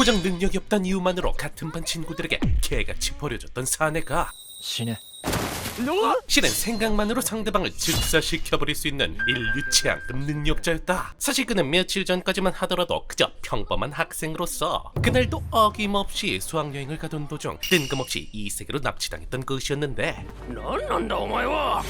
고작 능력이 없다는 이유만으로 같은 반 친구들에게 개같이 버려졌던 사내가 死ね 실은 생각만으로 상대방을 즉사시켜버릴 수 있는 인류 최악급 능력자였다. 사실 그는 며칠 전까지만 하더라도 그저 평범한 학생으로서 그날도 어김없이 수학여행을 가던 도중 뜬금없이 이 세계로 납치당했던 것이었는데 何なんだお前は。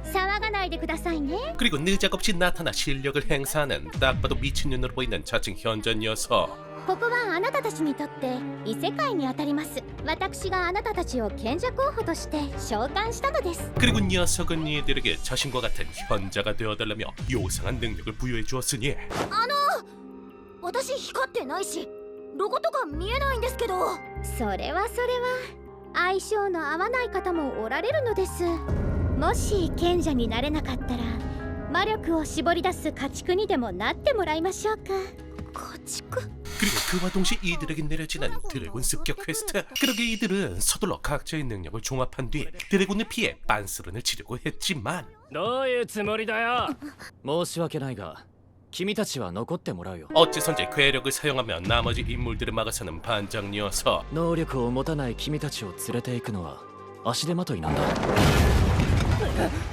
騒がないでくださいね。 그리고 느작없이 나타나 실력을 행사하는 딱 봐도 미친년으로 보이는 자칭 현전 녀석. ここはあなたたちにとって異世界にあたります。私があなたたちを賢者候補として召喚したのです。 그리고 녀석은 이들에게 자신과 같은 현자가 되어달라며 요상한 능력을 부여해 주었으니 私光ってないしロゴとか見えないんですけど。それは相性の合わない方もおられるのです。もし賢者になれなかったら魔力を絞り出す家畜にでもなってもらいましょうか。家畜？ 그리고 그와 동시에 이들에게 내려지는 드래곤 습격 퀘스트. 그러게 이들은 서둘러 각자의 능력을 종합한 뒤 드래곤을 피해 빤스런을 치려고 했지만 どういうつもりだよ。申し訳ないが君たちは残ってもらうよ 어째선지 괴력을 사용하며 나머지 인물들을 막아서는 반장 녀석. 能力を持たない君たちを連れて行くのは足手まといなんだ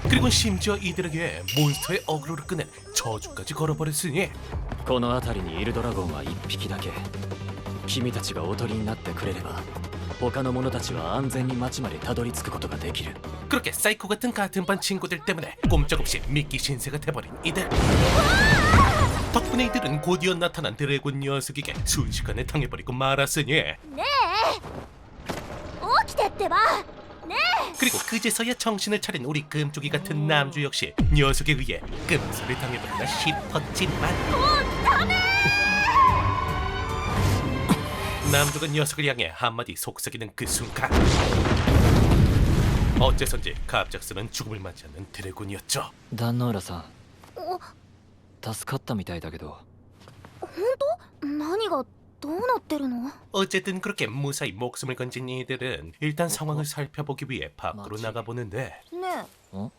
그리고 심지어 이들에게 몬스터의 어그로를 끄는 저주까지 걸어버렸으니 この辺りにいるドラゴンは1匹だけ君たちがおとりになってくれれば他の者たちは安全に町までたどり着くことができる 그렇게 사이코 같은 같은 반 친구들 때문에 꼼짝없이 미끼 신세가 돼버린 이들. 덕분에 이들은 곧이어 나타난 드래곤 녀석에게 순식간에 당해버리고 말았으니 起きてってば。 그리고 그제서야 정신을 차린 우리 금쪽이 같은 남주 역시 녀석에 의해 끔살을 당해버리나 싶었지만 남주가 녀석을 향해 한마디 속삭이는 그 순간 어째선지 갑작스런 죽음을 맞이하는 드래곤이었죠. 壇ノ浦さん助かったみたいだけど何がどうなってるの？ 어쨌든 그렇게 무사히 목숨을 건진 이들은 일단 상황을 살펴보기 위해 밖으로 나가보는데 ねえ、ん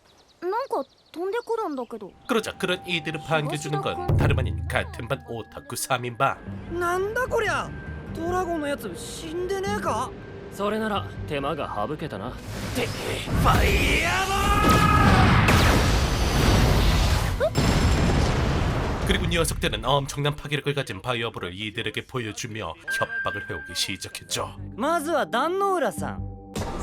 なんか飛んでくるんだけど。 그러자 그런 이들을 반겨주는 건 다름 아닌 같은 반 오타쿠 3인방. なんだこりゃ、ドラゴンのやつ死んでねえか。それなら手間が省けたな。 그리고 녀석들은 엄청난 파괴력을 가진 바이어볼을 이들에게 보여주며 협박을 해오기 시작했죠. まずは壇ノ浦さん。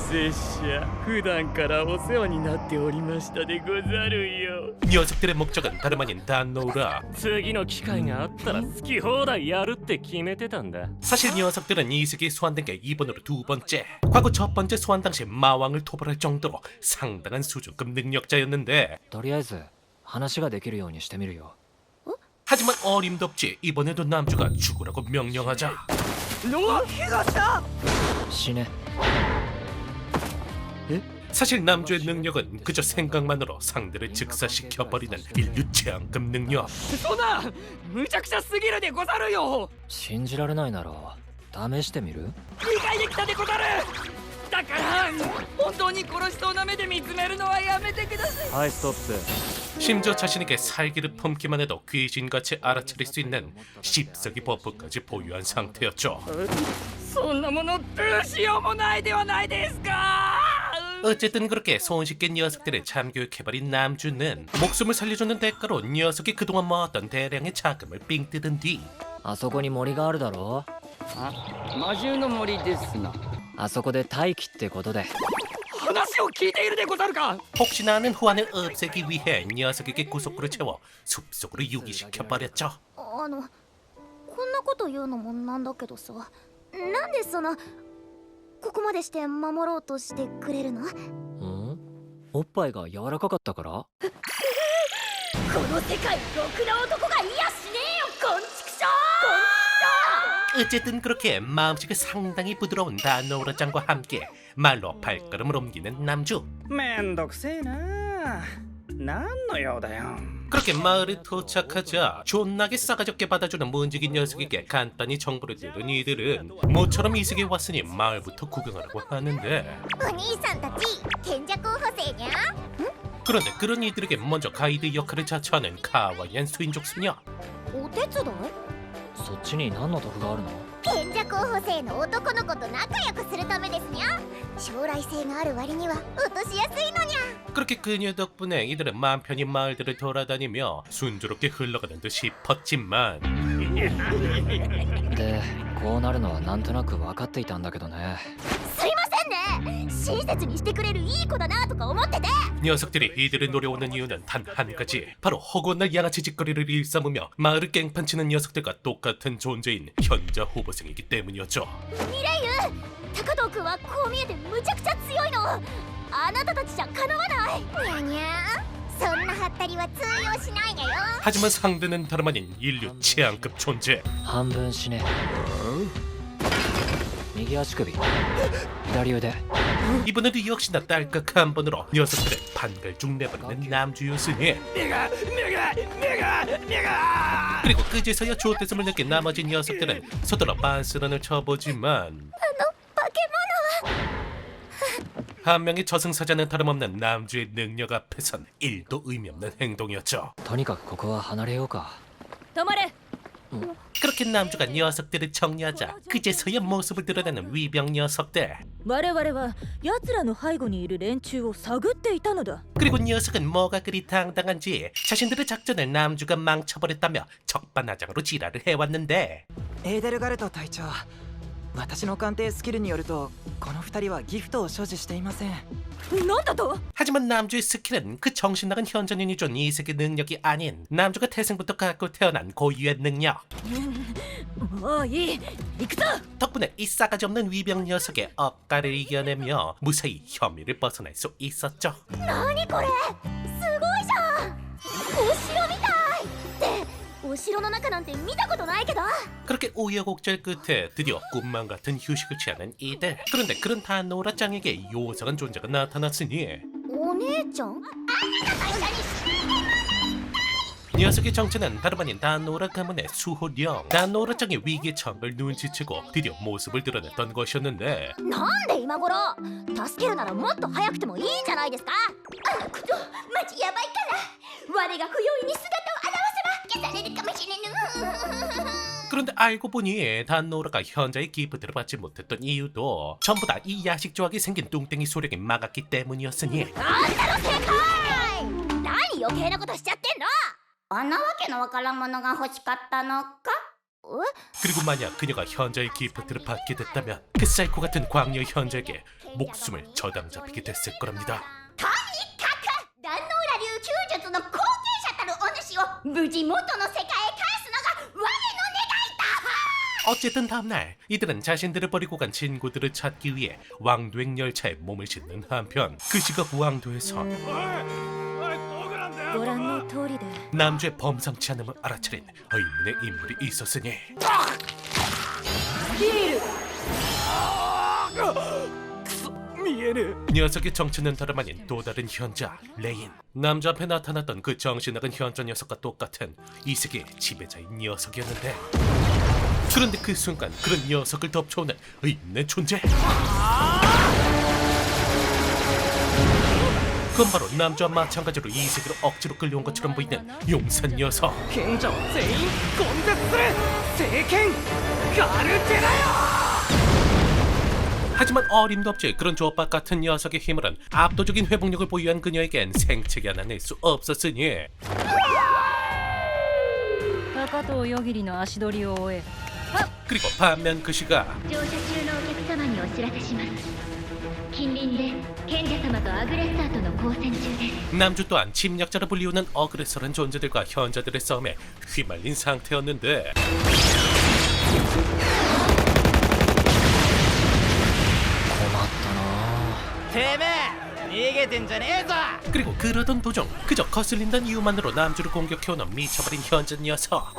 拙者普段からお世話になっておりましたでござるよ。 녀석들의 목적은 다름 아닌 단노우라. 次の機会があったら好き放題やるって決めてたんだ。 사실 녀석들은 이 세계에 소환된 게 이번으로 두 번째. 과거 첫 번째 소환 당시 마왕을 토벌할 정도로 상당한 수준급 능력자였는데 とりあえず話ができるようにしてみるよ 하지만 어림도 없지 이번에도 남주가 죽으라고 명령하자 死ね 사실 남주의 능력은 그저 생각만으로 상대를 즉사시켜버리는 인류 최악급 능력. そんなむちゃくちゃすぎるでござるよ。信じられないなら試してみる理解できたでござる。だから本当に殺しそうな目で見つめるのはやめてください。はいストッ 심지어 자신에게 살기를 품기만 해도 귀신같이 알아차릴 수 있는 십석이 버프까지 보유한 상태였죠. そんなものどうしようもないではないですか。 어쨌든 그렇게 손쉽게 녀석들을 참교육해버린 남주는 목숨을 살려주는 대가로 녀석이 그동안 모았던 대량의 자금을 삥 뜯은 뒤 あそこに森があるだろ魔獣の森ですな。あそこで待機ってことで話を聞いているでござるか。 혹시나 하는 후환을 없애기 위해 녀석에게 구속구를 채워 숲속으로 유기시켜버렸죠. こんなこと言うのもなんだけどさ、なんでここまでして守ろうとしてくれるの？んおっぱいが柔らかかったからこの世界ろくな男がいやしねえよ、こんちくしょう。 어쨌든 그렇게 마음씨가 상당히 부드러운 다노우라 짱과 함께 말로 발걸음을 옮기는 남주. めんどくせえな。何の用だよ。 그렇게 마을에 도착하자 존나게 싸가지 없게 받아주는 문지기 녀석에게 간단히 정보를 들은 이들은 모처럼 이 세계에 왔으니 마을부터 구경하라고 하는데 お兄さんたち賢者候補生にゃ。 그런데 그런 이들에게 먼저 가이드 역할을 자처하는 카와이한 수인족 수녀. お手伝い？私に何の得があるの？賢者候補生の男の子と仲良くするためですにゃ。将来性がある割には落としやすいのにゃ。 그렇게 그녀 덕분에 이들은 마음 편히 마을들을 돌아다니며 순조롭게 흘러가는 듯 싶었지만 でこうなるのはなんとなく分かっていたんだけどね。すいませんね。親切にしてくれるいい子だなとか思ってて。 녀석들이 이들을 노려오는 이유는 단 한 가지, 바로 허구날 양아치 짓거리를 일삼으며 마을을 깽판치는 녀석들과 똑같은 존재인 현자 후보생이기 때문이었죠. ミレイユ、高藤君はこう見えてむちゃくちゃ強いの。あなたたちじゃかなわない。にゃにゃ、そんなハッタリは通用しないのよ。 하지만 상대는 다름 아닌 인류 최양급 존재. 半分死ね。右足首、左腕。 이번에도 역시나 딸깍 한 번으로 녀석들의 반갈죽 내버리는 남주였으니 그리고 그제서야 좋댔음을 느낀 나머지 녀석들은 서둘러 반스런을 쳐보지만 한 명의 저승사자는 다름없는 남주의 능력 앞에선 1도 의미 없는 행동이었죠. とにかくここは離れようか。止まれ。 그렇게 남주가 녀석들을 정리하자 그제서야 모습을 드러내는 위병 녀석들. 我々は奴らの背後にいる連中を探っていたのだ。 그리고 녀석은 뭐가 그리 당당한지 자신들의 작전을 남주가 망쳐버렸다며 적반하장으로 지랄을 해왔는데 エーデルガルト隊長、私の鑑定スキルによるとこの2人はギフトを所持していません。なんだと？ 하지만 남주의 스킬은 그 정신나간 현전인이 준 이색의 능력이 아닌 남주가 태생부터 갖고 태어난 고유의 능력. もういい、行くぞ。 덕분에 이 싸가지 없는 위병 녀석의 억가를 이겨내며 무사히 혐의를 벗어날 수 있었죠. 何これ、すごいじゃん。お城みたい。ってお城の中なんて見たことないけど。 그렇게 우여곡절 끝에 드디어 꿈만 같은 휴식을 취하는 이들. 그런데 그런 단노라짱에게 요상한 존재가 나타났으니 お姉ちゃん？ 녀석의 정체는 다름 아닌 단노라 가문의 수호령. 단노라짱의 위기의 청을 눈치채고 드디어 모습을 드러냈던 것이었는데 なんで今頃？助けるならもっと早くてもいいんじゃないですか？あのことマジやばいから。我が不用意に姿を現せば消されるかもしれぬ。 그런데 알고 보니 단노라가 현자의 기프트를 받지 못했던 이유도 전부 다 이 야식 조각이 생긴 뚱땡이 소령이 막았기 때문이었으니 あんたの正解！何余計なことしちゃってんの？あんなわけのわからんものが欲しかったのか？ 그리고 만약 그녀가 현자의 기프트를 받게 됐다면 그 사이코 같은 광녀 현자에게 목숨을 저당 잡히게 됐을 거랍니다. とにかく壇ノ浦流弓術の後継者たるお主を無事元の世界へ返すのが我の願いだ。 어쨌든 다음날 이들은 자신들을 버리고 간 친구들을 찾기 위해 왕도행 열차에 몸을 싣는 한편 그 시각 왕도에서 ご覧の通りで 남주의 범상치 않음을 알아차린 의문의 인물이 있었으니 녀석의 정체는 다름 아닌 또 다른 현자 레인. 남자 앞에 나타났던 그 정신나간 현자 녀석과 똑같은 이 세계의 지배자인 녀석이었는데 그런데 그 순간 그런 녀석을 덮쳐오는 의문의 존재. 그건 바로 남자와 마찬가지로 이 세계로 억지로 끌려온 것처럼 보이는 용산 녀석. 賢者を全員根絶する聖剣ガルテラよ。 하지만 어림도 없이 그런 조합박 같은 녀석의 힘으론 압도적인 회복력을 보유한 그녀에겐 생채기 하나 낼 수 없었으니 高藤よぎりの足取りを終え 그리고 반면 그 시각 乗車中のお客様にお知らせします。近隣で賢者様とアグレッサーとの交戦中です。 남주 또한 침략자로 불리우는 어그레서란 존재들과 현자들의 싸움에 휘말린 상태였는데 고맙다. てめえ逃げてんじゃねえぞ。 그리고 그러던 도중 그저 거슬린다는 이유만으로 남주를 공격해오는 미쳐버린 현자 녀석.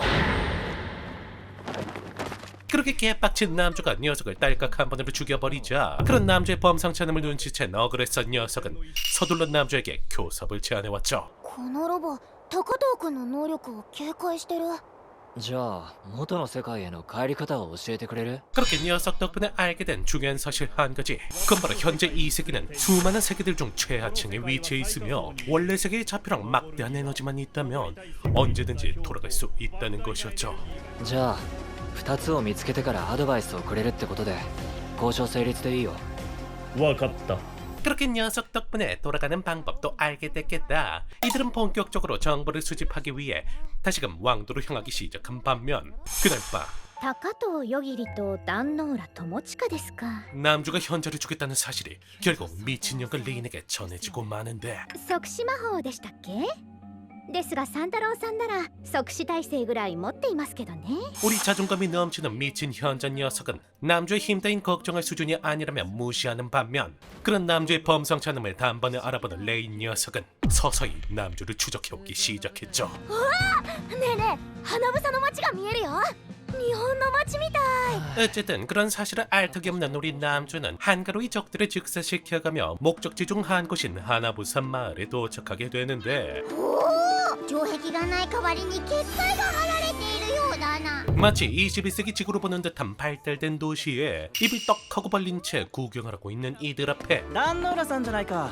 그렇게 개빡친 남주가 녀석을 딸깍 한 번으로 죽여버리자 그런 남주의 범상치 않음을 눈치챈 어그레서 녀석은 서둘러 남주에게 교섭을 제안해왔죠. このロボ、高藤君の能力を警戒してる。じゃあ元の世界への帰り方を教えてくれる？ 그렇게 녀석 덕분에 알게 된 중요한 사실 한 가지. 그건 바로 현재 이 세계는 수많은 세계들 중 최하층에 위치해 있으며 원래 세계의 자표랑 막대한 에너지만 있다면 언제든지 돌아갈 수 있다는 것이었죠. じゃあ2つを見つけてからアドバイスをくれるってことで交渉成立でいいよ。わかった。 그렇게 녀석 덕분에 돌아가는 방법도 알게 됐겠다. 이들은 본격적으로 정보를 수집하기 위해 다시금 왕도로 향하기 시작한 반면 그날 밤 高藤よぎりと壇ノ浦友近ですか。 남주가 현자를 죽였다는 사실이 결국 미친년과 레인에게 전해지고 마는데 即死魔法でしたっけ。ですが三太郎さんなら即死耐性ぐらい持っていますけどね。 우리 자존감이 넘치는 미친 현자 녀석은 남주의 힘 따윈 걱정할 수준이 아니라면 무시하는 반면 그런 남주의 범상치 않음을 단번에 알아보는 레인 녀석은 서서히 남주를 추적해오기 시작했죠. ねえねえ、花房の街が見えるよ。日本の街みたい。 어쨌든 그런 사실을 알 턱이 없는 우리 남주는 한가로이 적들을 즉사시켜가며 목적지 중 한 곳인 하나부산 마을에 도착하게 되는데 城壁がない代わりに結界が張られているようだな。 마치 21세기 지구로 보는 듯한 발달된 도시에 입을 떡하고 벌린 채 구경하고 있는 이들 앞에 壇ノ浦さんじゃないか。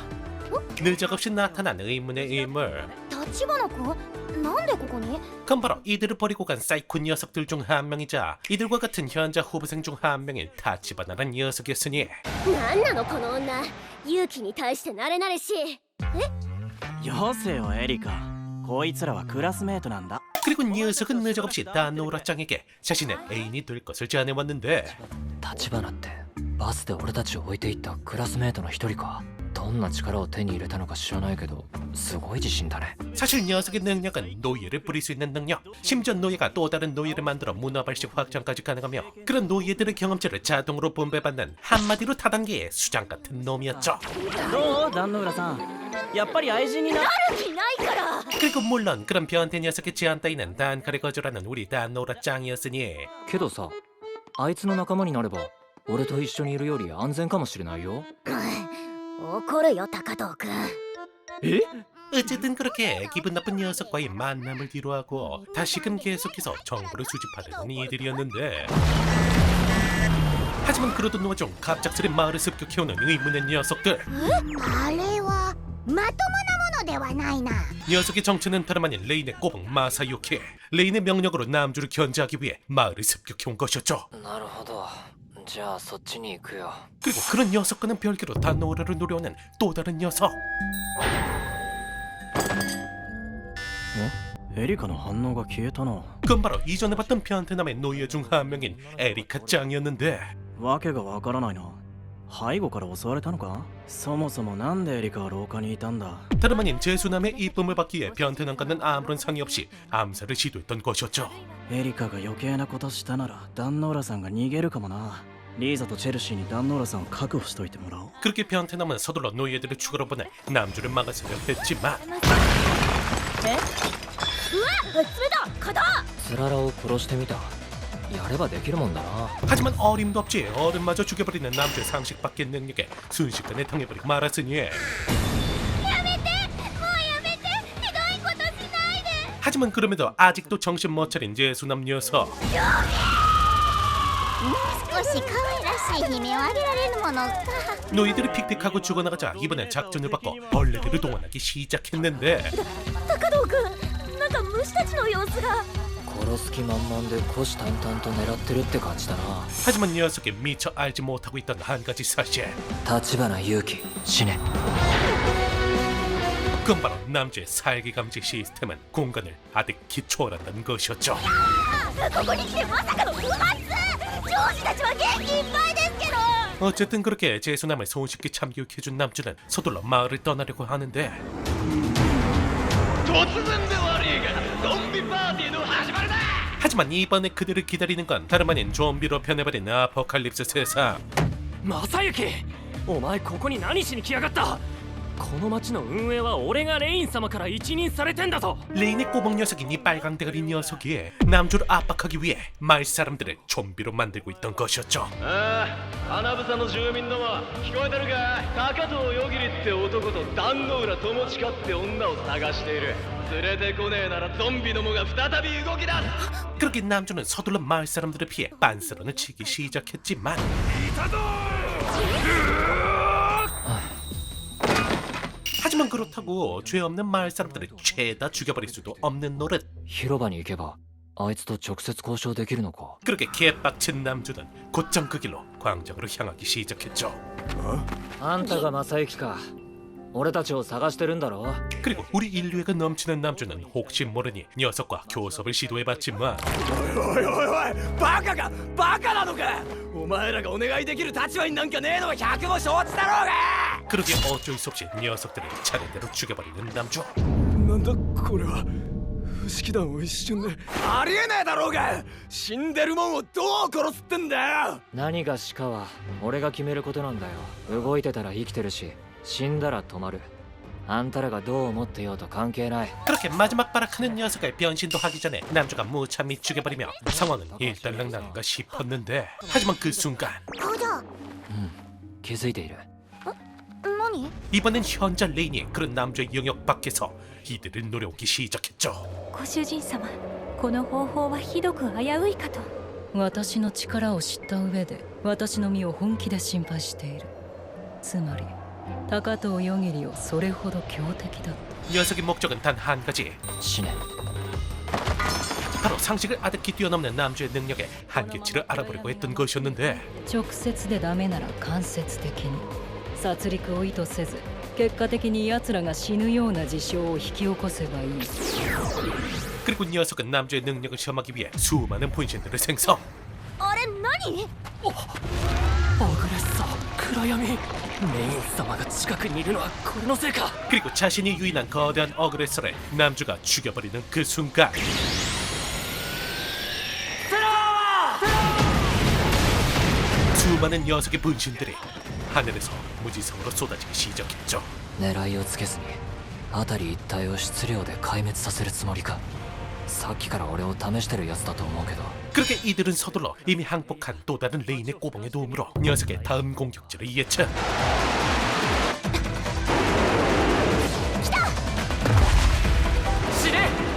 느적없이 나타난 의문의 인물 立花君、なんでここに？ 그건 바로 이들을 버리고 간 사이코 녀석들 중 한 명이자 이들과 같은 현자 후보생 중 한 명인 타치바나란 녀석이었으니 なんなのこの女。勇気に対して慣れ慣れしい。よせよエリカ。こいつらはクラスメートなんだ。 그리고 녀석은 느적없이 다노라짱에게 자신의 애인이 될 것을 제안해왔는데 立花ってバスで俺たちを置いていったクラスメートの一人か。どんな力を手に入れたのか知らないけどすごい自信だね。 사실 녀석의 능력은 노예를 부릴 수 있는 능력, 심지어 노예가 또 다른 노예를 만들어 문화발식 확장까지 가능하며 그런 노예들의 경험치를 자동으로 분배받는 한마디로 다단계의 수장 같은 놈이었죠. どう壇ノ浦さん。やっぱり愛人にな。気ないから。 그리고 물론 그런 변태 녀석의 제안 따위는 단칼에 거절하는 우리 다노라짱이었으니 けどさ、あいつの仲間になれば俺と一緒にいるより安全かもしれないよ。怒るよ高藤君。 어쨌든 그렇게 기분 나쁜 녀석과의 만남을 뒤로하고 다시금 계속해서 정보를 수집하려는 이들이었는데 하지만 그러던 와중 갑작스레 마을을 습격해오는 의문의 녀석들. あれはまともなものではないな。 녀석의 정체는 다름 아닌 레인의 꼬북 마사요키. 레인의 명령으로 남주를 견제하기 위해 마을을 습격해온 것이었죠. なるほど。じゃあそっちに行くよ。 그리고 그런 녀석과는 별개로 다노라를 노려오는 또 다른 녀석. エリカの反応が消えたな。 그건 바로 이전에 봤던 변태남의 노예 중 한 명인 에리카 짱이었는데 わけがわからないな。背後から襲われたのか。そもそもなんでエリカは廊下にいたんだ。 다름 아닌 제수남의 이쁨을 받기 위해 변태남과는 아무런 상의 없이 암살을 시도했던 것이었죠. エリカが余計なことしたなら壇ノ浦さんが逃げるかもな。リーザとチェルシーに壇ノ浦さんを確保しといてもらおう。 그렇게 변태남은 서둘러 노예들을 추가로 보내 남주를 막아서려 했지만 つららを殺してみた。やればできるもんだな。 하지만 어림도 없이 어른마저 죽여버리는 남주의 상식 밖의 능력에 순식간에 당해버리고 말았으니 하지만 그럼에도 아직도 정신 못 차린 제수남 녀석 少し可愛らしい悲鳴をあげられるものか。 노예들이 픽픽하고 죽어나가자 이번엔 작전을 바꿔 벌레들을 동원하기 시작했는데 高藤君、なんか虫たちの様子が。殺す気満々で虎視眈々と狙ってるって感じだな。 하지만 녀석이 미처 알지 못하고 있던 한 가지 사실 立花勇気死ね。 그건 바로 남주의 살기 감지 시스템은 공간을 아득히 초월한다는 것이었죠. ここに来てまさかの不発。上司たちは元気いっぱいですけど。 어쨌든 그렇게 제수남을 손쉽게 참교육해준 남주는 서둘러 마을을 떠나려고 하는데 하지만 이번에 그들을 기다리는 건 다름 아닌 좀비로 변해버린 아포칼립스 세상. 正行、お前ここに何しに来やがった。この町の運営は俺がレイン様から一任されてんだぞ。 레인의 꼬박 녀석인 이 빨강 대가리 녀석이 남주를 압박하기 위해 마을 사람들을 좀비로 만들고 있던 것이었죠. 花房の住民ども聞こえてるか。高藤よぎりって男と壇ノ浦友近って女を探している。連れてこねえならゾンビどもが再び動き出す。 그렇게 남주는 서둘러 마을 사람들을 피해 빤스런을 치기 시작했지만 하지만 그렇다고 죄 없는 마을 사람들을 죄다 죽여버릴 수도 없는 노릇. 広場に行けばあいつと直接交渉できるのか。 그렇게 개빡친 남주는 곧장 그 길로 광장으로 향하기 시작했죠. あんたが正行か。俺たちを探してるんだろ。 그리고 우리 인류애가 넘치는 남주는 혹시 모르니 녀석과 교섭을 시도해봤지만 バカかバカなのか。お前らがお願いできる立場になんかねえのは百も承知だろうが。 그러게 어쩔 수 없이 녀석들을 차례대로 죽여버리는 남주. なんだこれは。不思議団を一瞬で。ありえねえだろうが。死んでるもんをどう殺すってんだよ。何がしかは俺が決めることなんだよ。動いてたら生きてるし、死んだら止まる。あんたらがどう思ってようと関係ない。 그렇게 마지막 발악하는 녀석을 변신도 하기 전에 남주가 무참히 죽여버리며 상황은 일단락나는가 싶었는데 하지만 그 순간 そうだ。気づいている。何？ 이번엔 현자 레인이 그런 남주의 영역 밖에서 이들을 노려오기 시작했죠. ご主人様、この方法はひどく危ういかと。私の力を知った上で私の身を本気で心配している。つまり高藤夜霧をそれほど強敵だ。 녀석의 목적은 단 한 가지. 死ね。 바로 상식을 아득히 뛰어넘는 남주의 능력의 한계치를 알아보려고 했던 것이었는데 直接でダメなら間接的に殺戮を意図せず結果的に奴らが死ぬような事象を引き起こせばいい。 그리고 녀석은 남주의 능력을 시험하기 위해 수많은 분신들을 생성. あれ何？アグレッサー暗闇。レイン様が近くにいるのはこれのせいか。 그리고 자신이 유인한 거대한 어그레서를 남주가 죽여버리는 그 순간 수많은 녀석의 분신들이 하늘에서 무지성으로 쏟아지기 시작했죠. 狙いをつけずに辺り一帯を質量で壊滅させるつもりか。さっきから俺を試してるやつだと思うけど。 그렇게 이들은 서둘러 이미 항복한 또 다른 레인의 꼬봉의 도움으로 녀석의 다음 공격지를 예측.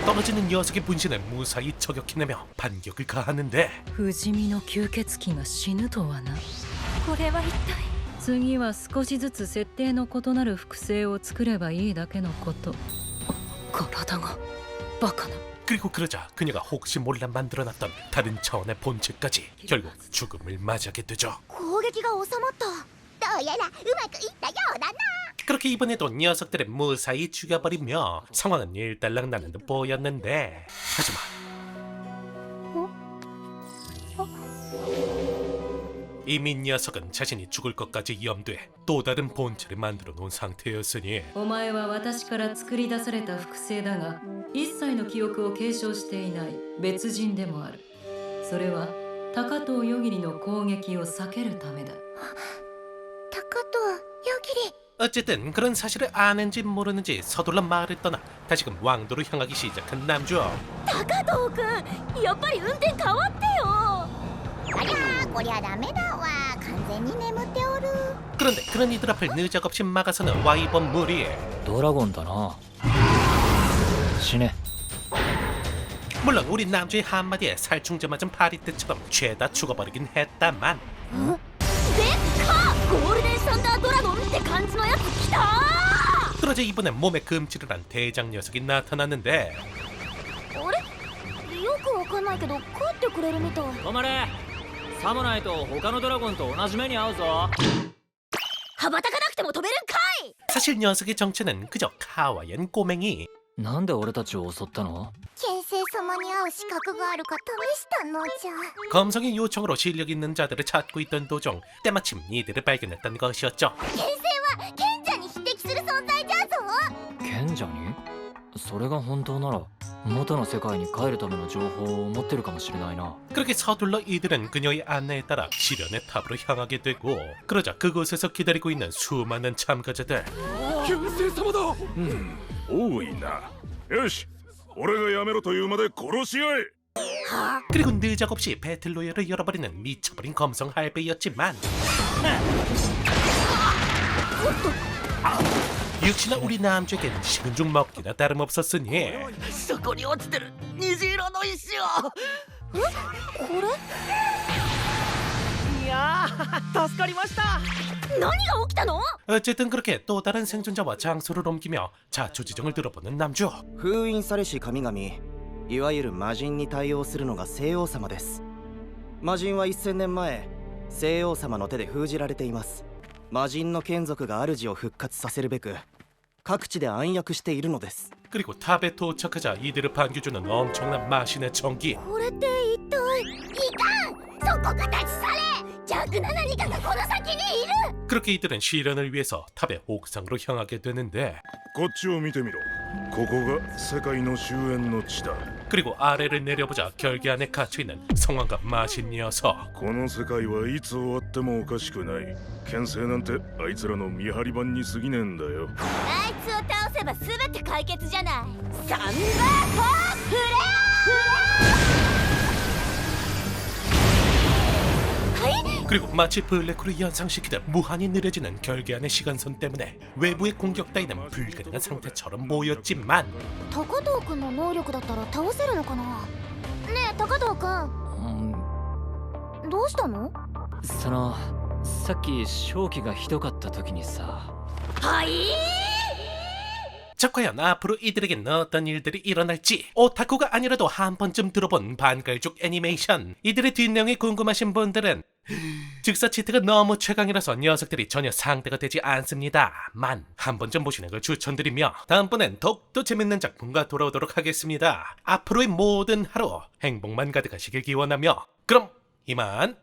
떨어지는 녀석의 분신을 무사히 저격해내며 반격을 가하는데 不死身の吸血鬼が死ぬとはな。これは一体。次は少しずつ設定の異なる複製を作ればいいだけのこと。体がバカな。 그리고 그러자 그녀가 혹시 몰라 만들어놨던 다른 차원의 본체까지 결국 죽음을 맞이하게 되죠. 攻撃が収まった。どうやらうまくいったようだな。 그렇게 이번에도 녀석들을 무사히 죽여버리며 상황은 일단락나는 듯 보였는데 하지만 이미 녀석은 자신이 죽을 것까지 염두에 또 다른 본체를 만들어 놓은 상태였으니 お前は私から作り出された複製だが一切の記憶を継承していない別人でもある。それは高藤夜霧の攻撃を避けるためだ。高藤夜霧。 어쨌든 그런 사실을 아는지 모르는지 서둘러 마을을 떠나 다시금 왕도로 향하기 시작한 남주. 高藤くん、やっぱり運転変わってよ。ありゃこりゃダメだわ。完全に眠っておる。 그런데 그런 이들 앞을 느적없이 막아서는 와이번 무리. ドラゴンだな。死ね。 물론 우리 남주의 한마디에 살충제 맞은 파리떼처럼 죄다 죽어버리긴 했다만 でっか！ゴールデンサンダードラゴンって感じのやつ来た。 그러자 이번엔 몸에 금칠을 한 대장 녀석이 나타났는데 あれ？よくわかんないけど帰ってくれるみたい。止まれ。サムナイと他のドラゴンと同じ目に遭うぞ。羽ばたかなくても飛べるんかい。 사실 녀석의 정체는 그저 카와이한 꼬맹이. なんで俺たちを襲ったの？剣聖様に会う資格があるか試したのじゃ。 검성의 요청으로 실력 있는 자들을 찾고 있던 도중 때마침 이들을 발견했던 것이었죠. 剣聖は賢者に匹敵する存在じゃぞ。賢者に？それが本当なら元の世界に帰るための情報を持ってるかもしれないな。 그렇게 서둘러 이들은 그녀의 안내에 따라 시련의 탑으로 향하게 되고 그러자 그곳에서 기다리고 있는 수많은 참가자들. 剣聖様だ。多いな。よし、俺がやめろと言うまで殺し合え。 그리고 느적없이 배틀로얄을 열어버리는 미쳐버린 검성 할배였지만 역시나 우리 남주에겐 식은 죽 먹기나 다름없었으니 そこに落ちてる虹色の石を。これ？いやー助かりました。何が起きたの？ 어쨌든 그렇게 또 다른 생존자와 장소를 옮기며 자초지종을 들어보는 남주. 封印されし神々いわゆる魔人に対応するのが西王様です。魔人は1000年前西王様の手で封じられています。魔人の眷属が主を復活させるべく各地で暗躍しているのです。 그리고 탑에 도착하자 이들을 반겨주는 엄청난 마신의 전기. これって一体いかん、そこが立ち去れ。邪悪な何かがこの先にいる。 그렇게 이들은 시련을 위해서 탑의 옥상으로 향하게 되는데 こっちを見てみろ。ここが世界の終焉の地だ。 그리고 아래를 내려보자 결계 안에 갇혀있는 성왕과 마신 녀석. この世界はいつ終わってもおかしくない。牽制なんてあいつらの見張り番に過ぎねえんだよ。あいつを倒せば全て解決じゃない。サンバートフレア。 그리고 마치 블랙홀을 연상시키듯 무한히 느려지는 결계 안의 시간선 때문에 외부의 공격 따위는 불가능한 상태처럼 보였지만 高藤君の能力だったら倒せるのかな。ねえ高藤君、どうしたの？そのさっき正気がひどかった時にさ。はい。 자, 과연 앞으로 이들에겐 어떤 일들이 일어날지 오타쿠가 아니라도 한 번쯤 들어본 반갈죽 애니메이션. 이들의 뒷내용이 궁금하신 분들은 즉사 치트가 너무 최강이라서 녀석들이 전혀 상대가 되지 않습니다만 한 번쯤 보시는 걸 추천드리며 다음번엔 더욱더 재밌는 작품과 돌아오도록 하겠습니다. 앞으로의 모든 하루 행복만 가득하시길 기원하며 그럼 이만